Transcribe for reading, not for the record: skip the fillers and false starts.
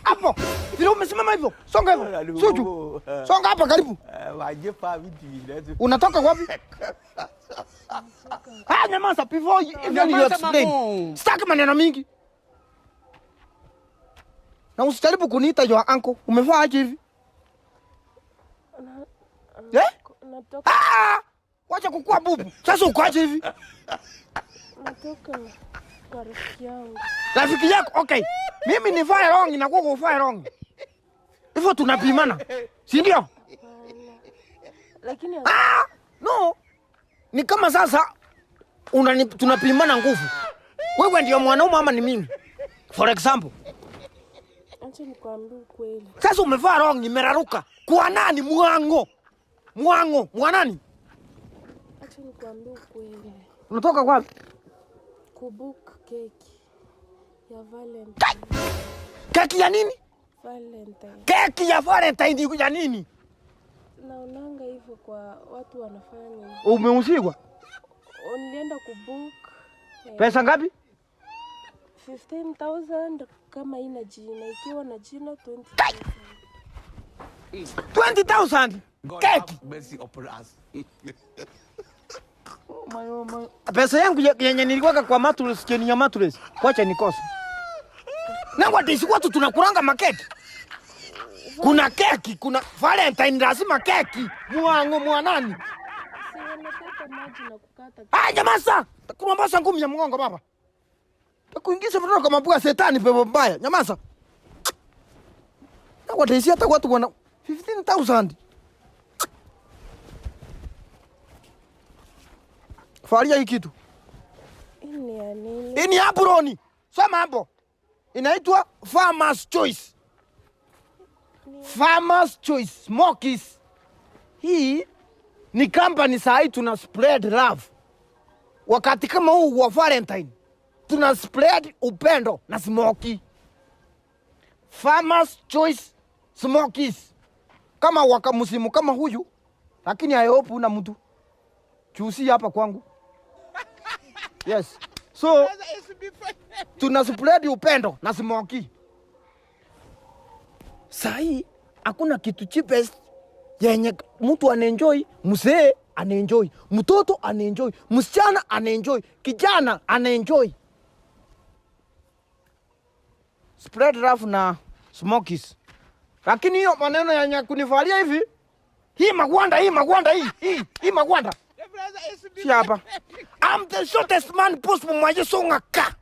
Hapo. Vile umesimama hivyo. Songa hivyo. Suju. Songa hapa karibu. Waje pa vitu. Unatoka wapi? Nyamaza before even you explain. Sitaki maneno mingi. Na usijaribu kuniita your uncle. Umevaa aje hivi? Wacha kukua bubu. Sasa uko aje hivi? Natoka kwa rafiki yangu. Rafiki yako? Okay. Mimi ni fire wrong na kuko fire wrong. Hivyo tunapimana. Si ndio? Lakini no. Ni kama sasa tunapimana nguvu. Wewe ndio mwanaume ama ni mimi? For example. Acha nikwambie kweli. Sasa umevaa wrong, nimeraruka. Kwa nani mwango? Mwanani? Acha nikwambie kweli. Unatoka wapi? Kubook keki ya Valentine. Keki ya nini? Valentine. Keki ya Valentine ya nini? Naonanga hivyo kwa watu wanafanya. Umeusigwa? Nilienda kubook. Pesa ngapi? 15,000 kama ina jina, ikiwa na jina 20,000. 20,000? Keki? Mercy upon us. My. Pesa yangu yenye niliweka kwa mattress, cheni ya mattress. Wacha nikose. Na watisi watu tunakuranga makeki. Kuna keki, kuna Valentine lazima keki. Mwanani? Si wanataka maji na kukata. Nyamaza! Takuambasa ngumi ya mgongo baba. Takuingiza mtoto kama mbuga setani pepo mbaya. Nyamaza. Na watisi hata watu wana 15,000. Faria hii kitu. Ini ya nini? Ini hapo Roni. Sema hapo. Inaitwa Farmer's Choice. Farmer's Choice Smokies. Hii ni company sahi tuna spread love. Wakati kama huu wa Valentine, tuna spread upendo na smoky. Farmer's Choice Smokies. Kama wakamusimu kama huyu, lakini I hope una mtu. Chusi hapa kwangu. Yes. So, tuna spread upendo na smoky. Sahi, hakuna kitu cheapest yenye mtu anaenjoy, mzee anaenjoy, mtoto anaenjoy, msichana anaenjoy, kijana anaenjoy. Spread love na smokies. Lakini hiyo maneno yenye kunivalia hivi, hii magwanda. Si hapa. I'm the shortest man post mwaje songa ka.